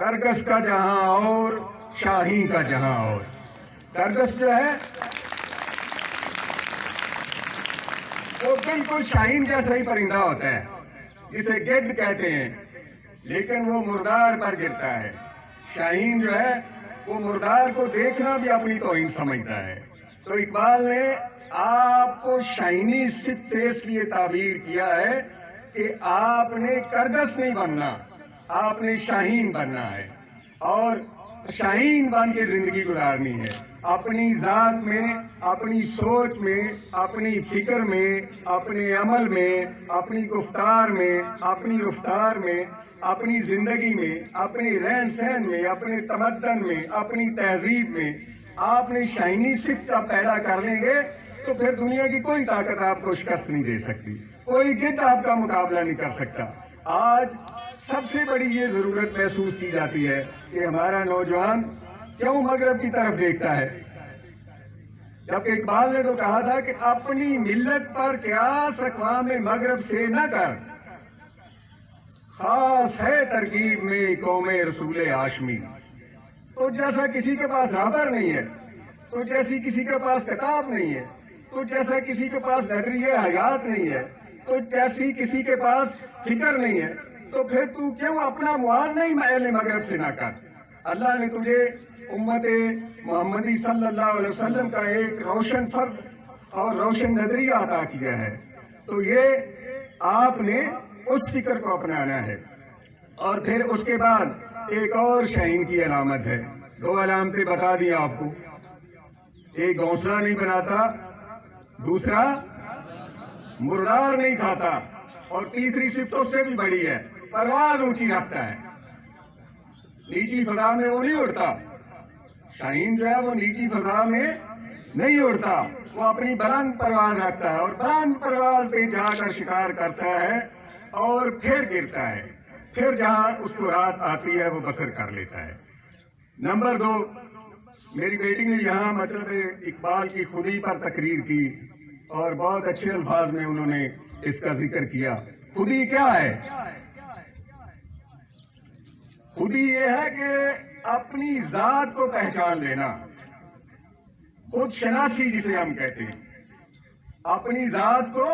کرگس کا جہاں اور شاہین کا جہاں اور. کرگس جو ہے وہ بالکل شاہین جیسا ہی پرندہ ہوتا ہے جسے گدھ کہتے ہیں، لیکن وہ مردار پر گرتا ہے. شاہین جو ہے وہ مردار کو دیکھنا بھی اپنی توہین سمجھتا ہے. تو اقبال نے آپ کو شاہینی صفت سے اس لیے تعبیر کیا ہے کہ آپ نے کرگس نہیں بننا، آپ نے شاہین بننا ہے، اور شاہین بن کے زندگی گزارنی ہے. اپنی ذات میں، اپنی سوچ میں، اپنی فکر میں، اپنے عمل میں، اپنی گفتار میں، اپنی رفتار میں، اپنی زندگی میں، اپنے رہن سہن میں، اپنے تمدن میں، اپنی تہذیب میں آپ نے شاہینی صفت کا پیدا کر لیں گے تو پھر دنیا کی کوئی طاقت آپ کو شکست نہیں دے سکتی، کوئی گدھ آپ کا مقابلہ نہیں کر سکتا. آج سب سے بڑی یہ ضرورت محسوس کی جاتی ہے کہ ہمارا نوجوان کیوں مغرب کی طرف دیکھتا ہے، جبکہ اقبال نے تو کہا تھا کہ اپنی ملت پر قیاس اقوام مغرب سے نہ کر، خاص ہے ترکیب میں قوم رسول ہاشمی. تو جیسا کسی کے پاس رابر نہیں ہے، تو جیسی کسی کے پاس کتاب نہیں ہے، تو جیسا کسی کے پاس نظریہ حیات نہیں ہے، تو جیسی کسی کے پاس فکر نہیں ہے، تو پھر تو کیوں اپنا موازنہ ہی اہل مغرب سے نہ کر. اللہ نے تجھے امت محمدی صلی اللہ علیہ وسلم کا ایک روشن فرد اور روشن نظریہ عطا کیا ہے، تو یہ آپ نے اس فکر کو اپنانا ہے. اور پھر اس کے بعد ایک اور شاہین کی علامت ہے، 2 علامتیں بتا دی آپ کو. ایک گھونسلہ نہیں بناتا، دوسرا مردار نہیں کھاتا، اور تیسری صفت اس سے بھی بڑی ہے، پرواز اونچی رکھتا ہے. نیچی فضا میں وہ نہیں اڑتا. شاہین جو ہے وہ نیچی فضا میں نہیں اڑتا، وہ اپنی بلند پرواز رکھتا ہے اور بلند پرواز پہ جا کر شکار کرتا ہے اور پھر گرتا ہے، پھر جہاں اس کو رات آتی ہے وہ بسر کر لیتا ہے. نمبر 2، میری بیٹی نے یہاں مطلب اقبال کی خودی پر تقریر کی اور بہت اچھے الفاظ میں انہوں نے اس کا ذکر کیا. خودی کیا ہے؟ خودی یہ ہے کہ اپنی ذات کو پہچان لینا، خود شناسی جسے ہم کہتے ہیں، اپنی ذات کو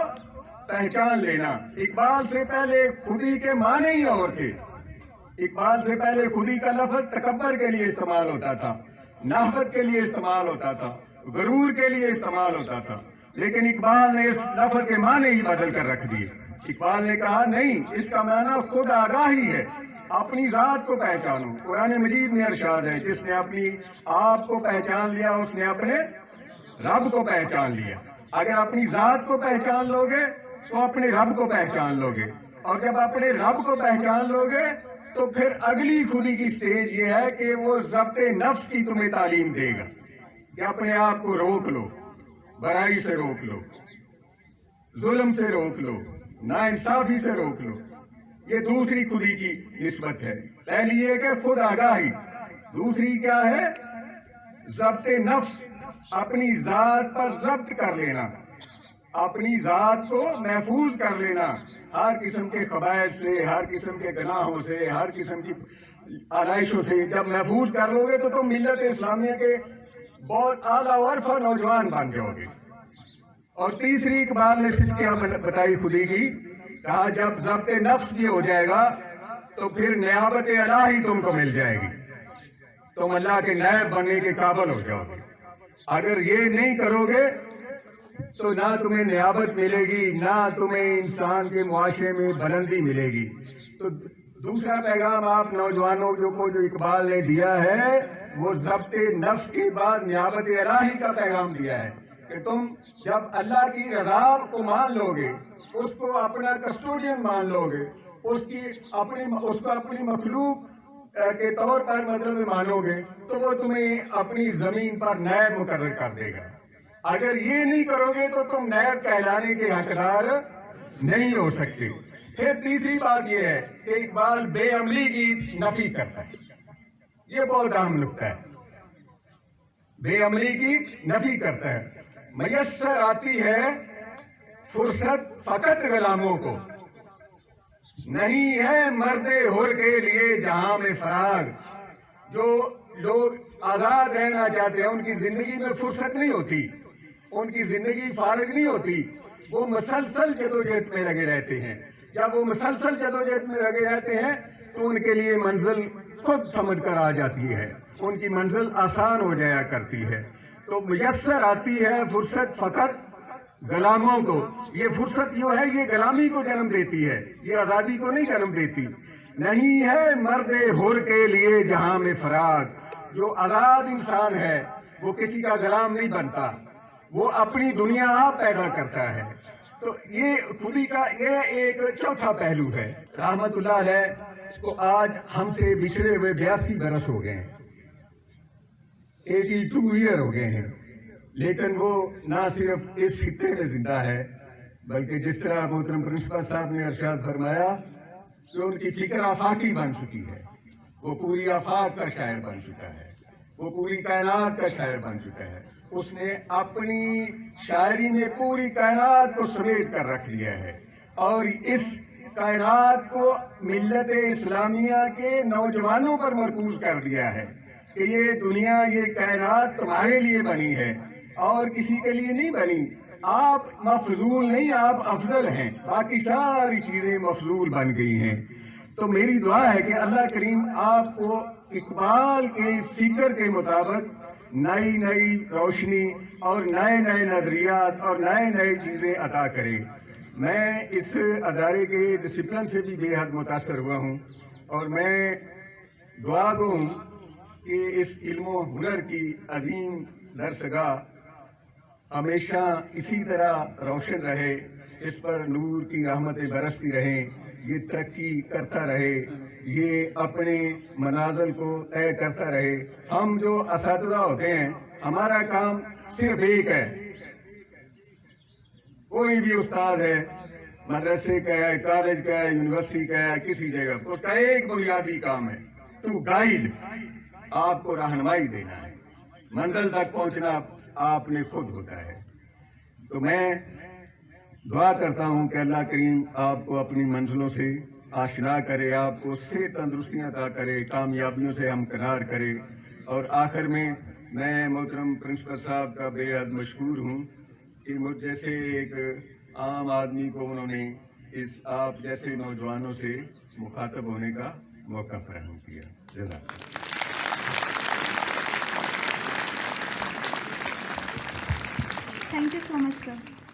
پہچان لینا. اقبال سے پہلے خودی کے معنی ہی اور تھے. اقبال سے پہلے خودی کا لفظ تکبر کے لیے استعمال ہوتا تھا، نہبت کے لیے استعمال ہوتا تھا، غرور کے لیے استعمال ہوتا تھا، لیکن اقبال نے اس لفظ کے معنی ہی بدل کر رکھ دیے. اقبال نے کہا نہیں، اس کا معنی خود آگاہی ہے، اپنی ذات کو پہچانو. قرآن مجید میں ارشاد ہے جس نے اپنی آپ کو پہچان لیا اس نے اپنے رب کو پہچان لیا. اگر اپنی ذات کو پہچان لوگے تو اپنے رب کو پہچان لوگے، اور جب اپنے رب کو پہچان لوگے تو پھر اگلی خودی کی سٹیج یہ ہے کہ وہ ضبط نفس کی تمہیں تعلیم دے گا کہ اپنے آپ کو روک لو، برائی سے روک لو، ظلم سے روک لو، ناانصافی سے روک لو. یہ دوسری خودی کی نسبت ہے. پہلی یہ کہ خود آگاہی، دوسری کیا ہے؟ ضبط نفس، اپنی ذات پر ضبط کر لینا، اپنی ذات کو محفوظ کر لینا ہر قسم کے خبائث سے، ہر قسم کے گناہوں سے، ہر قسم کی آلائشوں سے. جب محفوظ کر لو گے تو تم ملت اسلامیہ کے بہت اعلیٰ عرفہ نوجوان بن جاؤ گے. اور تیسری اقبال نے صرف کیا بتائی خودی کی، کہا جب ضبط نفس یہ ہو جائے گا تو پھر نیابت الہی تم کو مل جائے گی، تم اللہ کے نائب بننے کے قابل ہو جاؤ گے. اگر یہ نہیں کرو گے تو نہ تمہیں نیابت ملے گی، نہ تمہیں انسان کے معاشرے میں بلندی ملے گی. تو دوسرا پیغام آپ نوجوانوں کو جو اقبال نے دیا ہے وہ ضبط نفس کے بعد نیابت الہی کا پیغام دیا ہے کہ تم جب اللہ کی رضا کو مان لو گے، اس کو اپنا کسٹوڈین مان لو گے، اس کو اپنی مخلوق کے طور پر مطلب مانو گے تو وہ تمہیں اپنی زمین پر نائب مقرر کر دے گا. اگر یہ نہیں کرو گے تو تم نائب کہلانے کے حقدار نہیں ہو سکتے. پھر تیسری بات یہ ہے کہ اقبال بے عملی کی نفی کرتا ہے. یہ بہت اہم نکتہ ہے، بے عملی کی نفی کرتا ہے. میسر آتی ہے فرصت فقط غلاموں کو، نہیں ہے مرد ہور کے لیے جہاں میں فراغ. جو لوگ آزاد رہنا چاہتے ہیں ان کی زندگی میں فرصت نہیں ہوتی, ان کی زندگی فارغ نہیں ہوتی, وہ مسلسل جدوجہد میں لگے رہتے ہیں. جب وہ مسلسل جدوجہد میں لگے رہتے ہیں تو ان کے لیے منزل خود سمجھ کر آ جاتی ہے, ان کی منزل آسان ہو جایا کرتی ہے. تو میسر آتی ہے فرصت فقط غلاموں کو. یہ فرصت جو ہے یہ غلامی کو جنم دیتی ہے, یہ آزادی کو نہیں جنم دیتی. نہیں ہے مرد حر کے لیے جہاں میں فراغ. جو آزاد انسان ہے وہ کسی کا غلام نہیں بنتا, وہ اپنی دنیا آپ پیدا کرتا ہے. تو یہ خودی کا یہ ایک چوتھا پہلو ہے. رحمت اللہ علیہ کو آج ہم سے بچھڑے ہوئے 82 برس ہو گئے ہیں, 82 ایئر ہو گئے ہیں. لیکن وہ نہ صرف اس خطے میں زندہ ہے بلکہ جس طرح محترم پرنسپل صاحب نے ارشاد فرمایا کہ ان کی فکر آفاقی بن چکی ہے. وہ پوری آفاق کا شاعر بن چکا ہے, وہ پوری کائنات کا شاعر بن چکا ہے. اس نے اپنی شاعری میں پوری کائنات کو سمیٹ کر رکھ لیا ہے اور اس کائنات کو ملت اسلامیہ کے نوجوانوں پر مرکوز کر دیا ہے کہ یہ دنیا یہ کائنات تمہارے لیے بنی ہے اور کسی کے لیے نہیں بنی. آپ مفضول نہیں, آپ افضل ہیں, باقی ساری چیزیں مفضول بن گئی ہیں. تو میری دعا ہے کہ اللہ کریم آپ کو اقبال کے فکر کے مطابق نئی نئی روشنی اور نئے نئے نظریات اور نئے نئے چیزیں عطا کرے. میں اس ادارے کے ڈسپلن سے بھی بے حد متاثر ہوا ہوں اور میں دعا گو ہوں کہ اس علم و ہنر کی عظیم درسگاہ ہمیشہ اسی طرح روشن رہے, اس پر نور کی رحمتیں برستی رہیں, یہ ترقی کرتا رہے, یہ اپنے منازل کو طے کرتا رہے. ہم جو اساتذہ ہوتے ہیں ہمارا کام صرف ایک ہے. کوئی بھی استاد ہے, مدرسے کا ہے, کالج کا ہے, یونیورسٹی کا ہے, کسی جگہ, اس کا ایک بنیادی کام ہے ٹو گائیڈ, آپ کو رہنمائی دینا ہے. منزل تک پہنچنا آپ نے خود ہوتا ہے. تو میں دعا کرتا ہوں کہ اللہ کریم آپ کو اپنی منزلوں سے آشنا کرے, آپ کو صحت تندرستیاں عطا کرے, کامیابیوں سے ہمکنار کرے. اور آخر میں محترم پرنسپل صاحب کا بے حد مشکور ہوں کہ مجھ جیسے ایک عام آدمی کو انہوں نے اس آپ جیسے نوجوانوں سے مخاطب ہونے کا موقع فراہم کیا. جزاک اللہ. Thank you so much, sir.